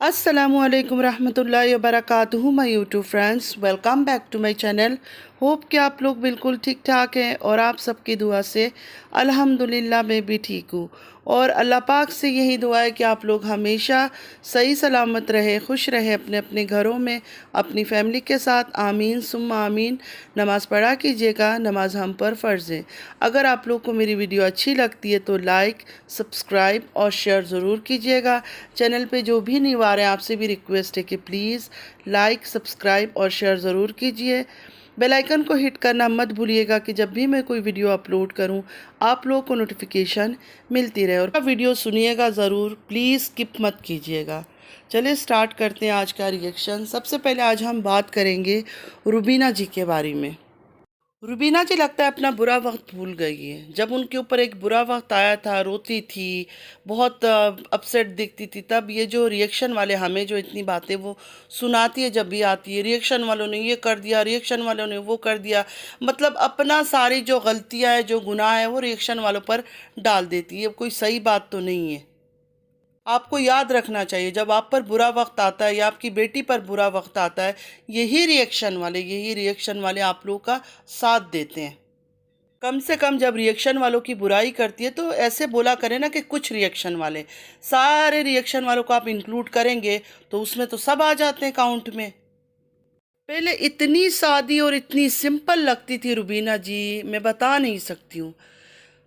अस्सलामु अलैकुम रहमतुल्लाहि व बरकातुहू my YouTube friends, welcome back to my channel. Hope कि आप लोग बिल्कुल ठीक ठाक हैं और आप सबकी दुआ से अल्हम्दुलिल्लाह मैं भी ठीक हूँ। और अल्लाह पाक से यही दुआ है कि आप लोग हमेशा सही सलामत रहे, खुश रहे अपने अपने घरों में अपनी फैमिली के साथ। आमीन सुम्मा आमीन। नमाज़ पढ़ा कीजिएगा, नमाज हम पर फ़र्ज़ है। अगर आप लोग को मेरी वीडियो अच्छी लगती है तो लाइक, सब्सक्राइब और शेयर ज़रूर कीजिएगा। चैनल पे जो भी न्यू आ रहे हैं आपसे भी रिक्वेस्ट है कि प्लीज़ लाइक, सब्सक्राइब और शेयर ज़रूर कीजिए। बेल आइकन को हिट करना मत भूलिएगा कि जब भी मैं कोई वीडियो अपलोड करूं आप लोगों को नोटिफिकेशन मिलती रहे। और वीडियो सुनिएगा ज़रूर, प्लीज़ स्किप मत कीजिएगा। चलिए स्टार्ट करते हैं आज का रिएक्शन। सबसे पहले आज हम बात करेंगे रुबीना जी के बारे में। रुबीना जी लगता है अपना बुरा वक्त भूल गई है। जब उनके ऊपर एक बुरा वक्त आया था, रोती थी, बहुत अपसेट दिखती थी, तब ये जो रिएक्शन वाले हमें जो इतनी बातें वो सुनाती है, जब भी आती है रिएक्शन वालों ने ये कर दिया, रिएक्शन वालों ने वो कर दिया, मतलब अपना सारी जो गलतियाँ हैं, जो गुनाह है वो रिएक्शन वालों पर डाल देती है। कोई सही बात तो नहीं है। आपको याद रखना चाहिए, जब आप पर बुरा वक्त आता है या आपकी बेटी पर बुरा वक्त आता है, यही रिएक्शन वाले आप लोगों का साथ देते हैं। कम से कम जब रिएक्शन वालों की बुराई करती है तो ऐसे बोला करें ना कि कुछ रिएक्शन वाले, सारे रिएक्शन वालों को आप इंक्लूड करेंगे तो उसमें तो सब आ जाते हैं काउंट में। पहले इतनी सादी और इतनी सिंपल लगती थी रुबीना जी, मैं बता नहीं सकती हूँ।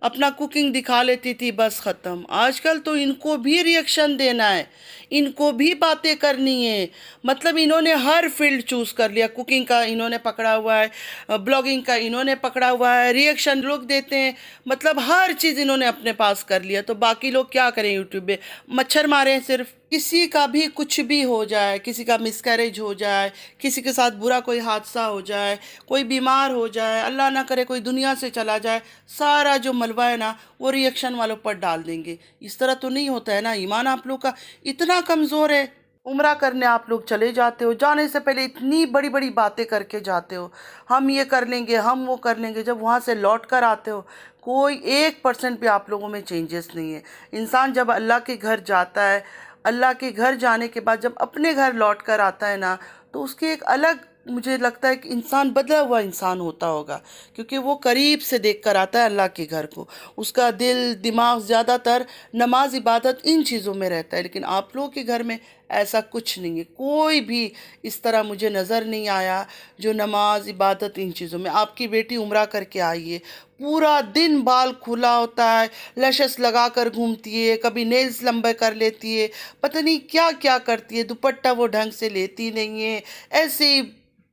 अपना कुकिंग दिखा लेती थी, बस ख़त्म। आजकल तो इनको भी रिएक्शन देना है, इनको भी बातें करनी है। मतलब इन्होंने हर फील्ड चूज़ कर लिया। कुकिंग का इन्होंने पकड़ा हुआ है, ब्लॉगिंग का इन्होंने पकड़ा हुआ है, रिएक्शन लोग देते हैं, मतलब हर चीज़ इन्होंने अपने पास कर लिया। तो बाकी लोग क्या करें, यूट्यूब पे मच्छर मारें सिर्फ। किसी का भी कुछ भी हो जाए, किसी का मिसकैरेज हो जाए, किसी के साथ बुरा कोई हादसा हो जाए, कोई बीमार हो जाए, अल्लाह ना करे कोई दुनिया से चला जाए, सारा जो मलबा है ना वो रिएक्शन वालों पर डाल देंगे। इस तरह तो नहीं होता है ना। ईमान आप लोग का इतना कमज़ोर है। उम्रा करने आप लोग चले जाते हो, जाने से पहले इतनी बड़ी बड़ी बातें करके जाते हो, हम ये कर लेंगे, हम वो कर लेंगे। जब वहाँ से लौट कर आते हो कोई 1% भी आप लोगों में चेंजेस नहीं है। इंसान जब अल्लाह के घर जाता है, अल्लाह के घर जाने के बाद जब अपने घर लौट कर आता है ना, तो उसकी एक अलग, मुझे लगता है कि इंसान बदला हुआ इंसान होता होगा, क्योंकि वो करीब से देख कर आता है अल्लाह के घर को। उसका दिल दिमाग ज़्यादातर नमाज इबादत इन चीज़ों में रहता है। लेकिन आप लोगों के घर में ऐसा कुछ नहीं है। कोई भी इस तरह मुझे नज़र नहीं आया जो नमाज इबादत इन चीज़ों में। आपकी बेटी उम्रा करके आई है, पूरा दिन बाल खुला होता है, लैशेस लगा कर घूमती है, कभी नेल्स लंबे कर लेती है, पता नहीं क्या क्या करती है, दुपट्टा वो ढंग से लेती नहीं है, ऐसे ही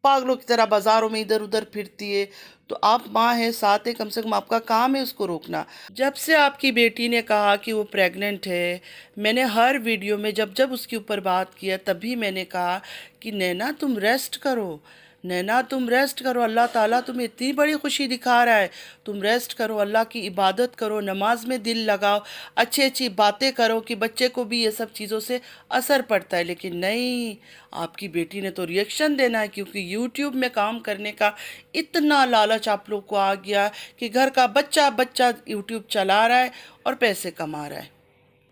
पागलों की तरह बाज़ारों में इधर उधर फिरती है। तो आप माँ है, साथ है, कम से कम आपका काम है उसको रोकना। जब से आपकी बेटी ने कहा कि वो प्रेग्नेंट है, मैंने हर वीडियो में जब जब उसके ऊपर बात किया तभी मैंने कहा कि नैना तुम रेस्ट करो, नैना तुम रेस्ट करो, अल्लाह ताला तुम्हें इतनी बड़ी खुशी दिखा रहा है, तुम रेस्ट करो, अल्लाह की इबादत करो, नमाज में दिल लगाओ, अच्छी अच्छी बातें करो कि बच्चे को भी ये सब चीज़ों से असर पड़ता है। लेकिन नहीं, आपकी बेटी ने तो रिएक्शन देना है, क्योंकि यूट्यूब में काम करने का इतना लालच आप लोग को आ गया कि घर का बच्चा बच्चा यूट्यूब चला रहा है और पैसे कमा रहा है।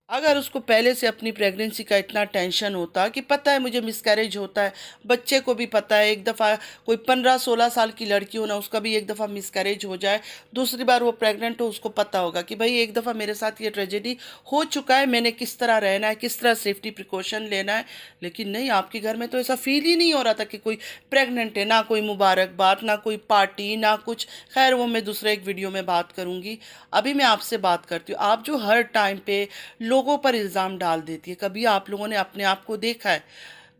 अगर उसको पहले से अपनी प्रेगनेंसी का इतना टेंशन होता कि पता है मुझे मिसकैरेज होता है, बच्चे को भी पता है, एक दफ़ा कोई 15-16 साल की लड़की हो ना, उसका भी एक दफ़ा मिसकैरेज हो जाए, दूसरी बार वो प्रेग्नेंट हो, उसको पता होगा कि भाई एक दफ़ा मेरे साथ ये ट्रेजेडी हो चुका है, मैंने किस तरह रहना है, किस तरह सेफ्टी प्रिकॉशन लेना है। लेकिन नहीं, आपके घर में तो ऐसा फील ही नहीं हो रहा था कि कोई प्रेग्नेंट है, ना कोई मुबारकबाद, ना कोई पार्टी, ना कुछ। खैर वो मैं दूसरे एक वीडियो में बात करूँगी। अभी मैं आपसे बात करती हूँ। आप जो हर टाइम पे लोगों पर इल्ज़ाम डाल देती है, कभी आप लोगों ने अपने आप को देखा है?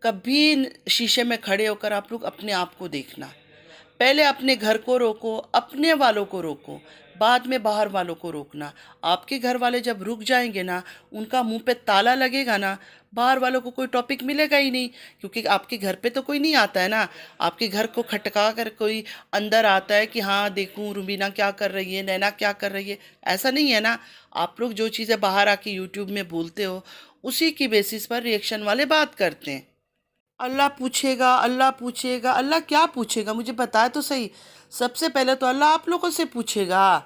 कभी शीशे में खड़े होकर आप लोग अपने आप को देखना। पहले अपने घर को रोको, अपने वालों को रोको, बाद में बाहर वालों को रोकना। आपके घर वाले जब रुक जाएंगे ना, उनका मुंह पे ताला लगेगा ना, बाहर वालों को कोई टॉपिक मिलेगा ही नहीं, क्योंकि आपके घर पे तो कोई नहीं आता है ना। आपके घर को खटका कर कोई अंदर आता है कि हाँ देखूं रुबीना क्या कर रही है, नैना क्या कर रही है, ऐसा नहीं है ना। आप लोग जो चीज़ें बाहर आके यूट्यूब में बोलते हो, उसी की बेसिस पर रिएक्शन वाले बात करते हैं। अल्लाह पूछेगा, अल्लाह पूछेगा, अल्लाह क्या पूछेगा मुझे बताए तो सही। सबसे पहले तो अल्लाह आप लोगों से पूछेगा।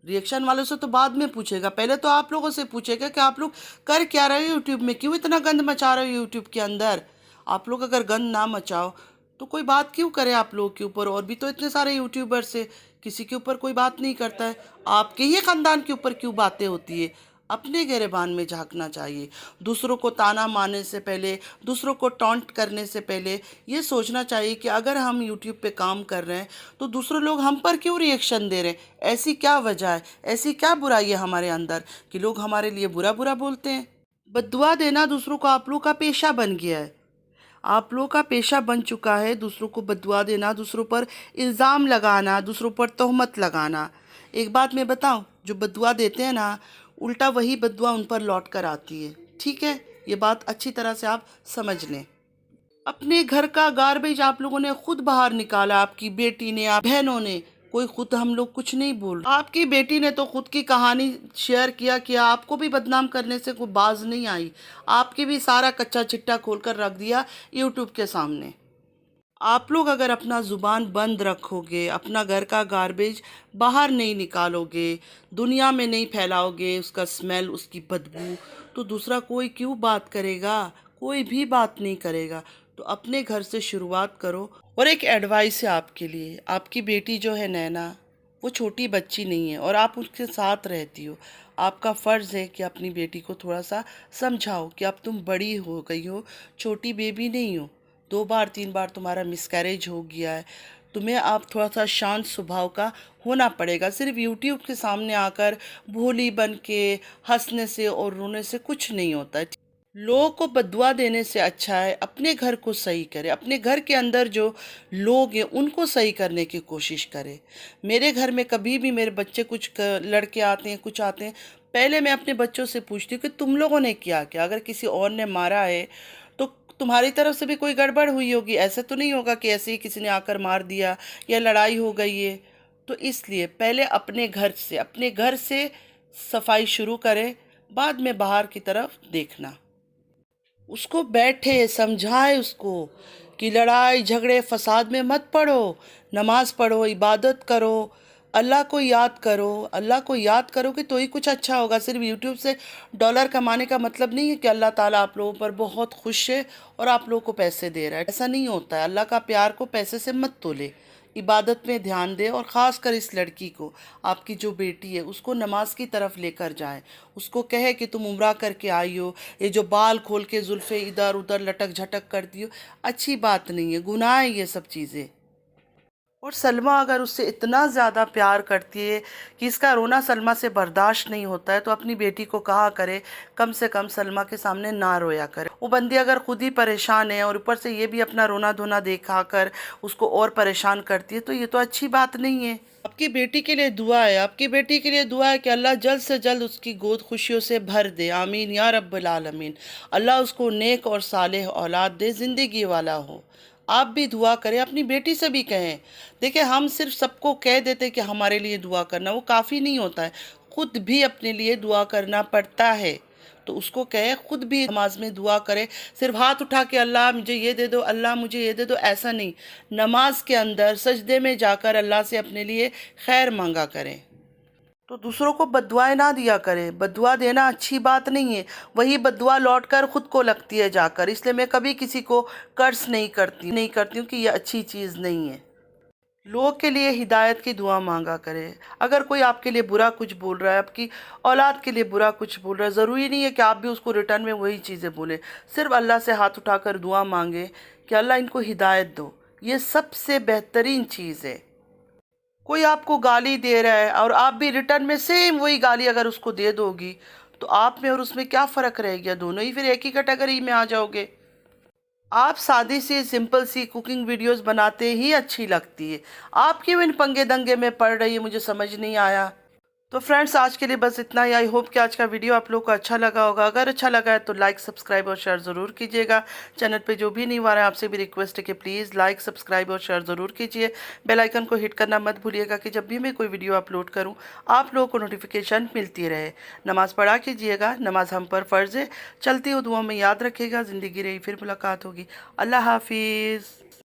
रिएक्शन वालों से तो बाद में पूछेगा, पहले तो आप लोगों से पूछेगा कि आप लोग कर क्या रहे हो यूट्यूब में, क्यों इतना गंद मचा रहे हो यूट्यूब के अंदर। आप लोग अगर गंद ना मचाओ तो कोई बात क्यों करे आप लोग के ऊपर। और भी तो इतने सारे यूट्यूबर्स है, किसी के ऊपर कोई बात नहीं करता है, आपके ही ख़ानदान के ऊपर क्यों बातें होती है। अपने गिरेबान में झांकना चाहिए। दूसरों को ताना मारने से पहले, दूसरों को टॉन्ट करने से पहले ये सोचना चाहिए कि अगर हम यूट्यूब पे काम कर रहे हैं तो दूसरे लोग हम पर क्यों रिएक्शन दे रहे हैं। ऐसी क्या वजह है, ऐसी क्या बुराई है हमारे अंदर कि लोग हमारे लिए बुरा बुरा बोलते हैं। बद्दुआ देना दूसरों को आप लोग का पेशा बन गया है। आप लोगों का पेशा बन चुका है दूसरों को बद्दुआ देना, दूसरों पर इल्ज़ाम लगाना, दूसरों पर तोहमत लगाना। एक बात मैं बताऊं, जो बद्दुआ देते हैं ना, उल्टा वही बद्दुआ उन पर लौट कर आती है। ठीक है, ये बात अच्छी तरह से आप समझ लें। अपने घर का गार्बेज आप लोगों ने खुद बाहर निकाला, आपकी बेटी ने, आप बहनों ने, कोई खुद हम लोग कुछ नहीं बोल। आपकी बेटी ने तो खुद की कहानी शेयर किया आपको भी बदनाम करने से कोई बाज नहीं आई। आपकी भी सारा कच्चा चिट्टा खोलकर रख दिया यूट्यूब के सामने। आप लोग अगर अपना ज़ुबान बंद रखोगे, अपना घर का गार्बेज बाहर नहीं निकालोगे, दुनिया में नहीं फैलाओगे उसका स्मेल, उसकी बदबू, तो दूसरा कोई क्यों बात करेगा। कोई भी बात नहीं करेगा। तो अपने घर से शुरुआत करो। और एक एडवाइस है आपके लिए, आपकी बेटी जो है नैना, वो छोटी बच्ची नहीं है और आप उसके साथ रहती हो। आपका फ़र्ज़ है कि अपनी बेटी को थोड़ा सा समझाओ कि अब तुम बड़ी हो गई हो, छोटी बेबी नहीं हो। 2 बार 3 बार तुम्हारा मिसकैरेज हो गया है, तुम्हें आप थोड़ा सा शांत स्वभाव का होना पड़ेगा। सिर्फ यूट्यूब के सामने आकर भोली बन के हंसने से और रोने से कुछ नहीं होता है। लोगों को बद्दुआ देने से अच्छा है अपने घर को सही करे, अपने घर के अंदर जो लोग हैं उनको सही करने की कोशिश करे। मेरे घर में कभी भी मेरे बच्चे लड़के आते हैं, कुछ आते हैं, पहले मैं अपने बच्चों से पूछती हूँ कि तुम लोगों ने किया क्या। अगर किसी और ने मारा है तो तुम्हारी तरफ से भी कोई गड़बड़ हुई होगी, ऐसा तो नहीं होगा कि ऐसे ही किसी ने आकर मार दिया या लड़ाई हो गई है। तो इसलिए पहले अपने घर से सफाई शुरू करें, बाद में बाहर की तरफ देखना। उसको बैठे समझाए उसको कि लड़ाई झगड़े फसाद में मत पड़ो, नमाज पढ़ो, इबादत करो, अल्लाह को याद करो। अल्लाह को याद करोगे तो ही कुछ अच्छा होगा। सिर्फ यूट्यूब से डॉलर कमाने का मतलब नहीं है कि अल्लाह ताला आप लोगों पर बहुत खुश है और आप लोगों को पैसे दे रहा है। ऐसा नहीं होता है। अल्लाह का प्यार को पैसे से मत तोले, इबादत में ध्यान दे। और ख़ास कर इस लड़की को, आपकी जो बेटी है, उसको नमाज की तरफ लेकर जाए। उसको कहे कि तुम उम्रा करके आई हो, ये जो बाल खोल के जुल्फ़े इधर उधर लटक झटक करती हो, अच्छी बात नहीं है, गुनाह है ये सब चीज़ें। और सलमा अगर उससे इतना ज़्यादा प्यार करती है कि इसका रोना सलमा से बर्दाश्त नहीं होता है, तो अपनी बेटी को कहा करे कम से कम सलमा के सामने ना रोया करे। वो बंदी अगर खुद ही परेशान है और ऊपर से ये भी अपना रोना धोना देखा कर उसको और परेशान करती है, तो ये तो अच्छी बात नहीं है। आपकी बेटी के लिए दुआ है, आपकी बेटी के लिए दुआ है कि अल्लाह जल्द से जल्द उसकी गोद खुशियों से भर दे। आमीन या रब्बल आलमीन। अल्लाह उसको नेक और सालेह औलाद दे, ज़िंदगी वाला हो। आप भी दुआ करें, अपनी बेटी से भी कहें। देखिए, हम सिर्फ सबको कह देते कि हमारे लिए दुआ करना, वो काफ़ी नहीं होता है। खुद भी अपने लिए दुआ करना पड़ता है। तो उसको कहे खुद भी नमाज में दुआ करे। सिर्फ हाथ उठा के अल्लाह मुझे ये दे दो, अल्लाह मुझे ये दे दो, ऐसा नहीं। नमाज के अंदर सजदे में जाकर अल्लाह से अपने लिए खैर मांगा करें। तो दूसरों को बद्दुआएं ना दिया करें। बद्दुआ देना अच्छी बात नहीं है, वही बद्दुआ लौट कर खुद को लगती है जाकर। इसलिए मैं कभी किसी को कर्ज नहीं करती हूँ कि ये अच्छी चीज़ नहीं है। लोग के लिए हिदायत की दुआ मांगा करें। अगर कोई आपके लिए बुरा कुछ बोल रहा है, आपकी औलाद के लिए बुरा कुछ बोल रहा है, ज़रूरी नहीं है कि आप भी उसको रिटर्न में वही चीज़ें बोलें। सिर्फ अल्लाह से हाथ उठाकर दुआ मांगे कि अल्लाह इनको हिदायत दो। ये सबसे बेहतरीन चीज़ है। कोई आपको गाली दे रहा है और आप भी रिटर्न में सेम वही गाली अगर उसको दे दोगी, तो आप में और उसमें क्या फ़र्क रह गया। दोनों ही फिर एक ही कैटेगरी में आ जाओगे। आप सादी सी सिंपल सी कुकिंग वीडियोस बनाते ही अच्छी लगती है, आप क्यों इन पंगे दंगे में पड़ रही है, मुझे समझ नहीं आया। तो फ्रेंड्स, आज के लिए बस इतना ही। आई होप कि आज का वीडियो आप लोगों को अच्छा लगा होगा। अगर अच्छा लगा है तो लाइक सब्सक्राइब और शेयर ज़रूर कीजिएगा। चैनल पे जो भी नहीं आ रहा है, आपसे भी रिक्वेस्ट है कि प्लीज़ लाइक सब्सक्राइब और शेयर ज़रूर कीजिए। बेल आइकन को हिट करना मत भूलिएगा कि जब भी मैं कोई वीडियो अपलोड करूँ आप लोगों को नोटिफिकेशन मिलती रहे। नमाज़ पढ़ा कीजिएगा, नमाज हम पर फ़र्ज़ है। चलती हूँ, दुआ में याद रखिएगा। ज़िंदगी रही फिर मुलाकात होगी। अल्लाह हाफिज़।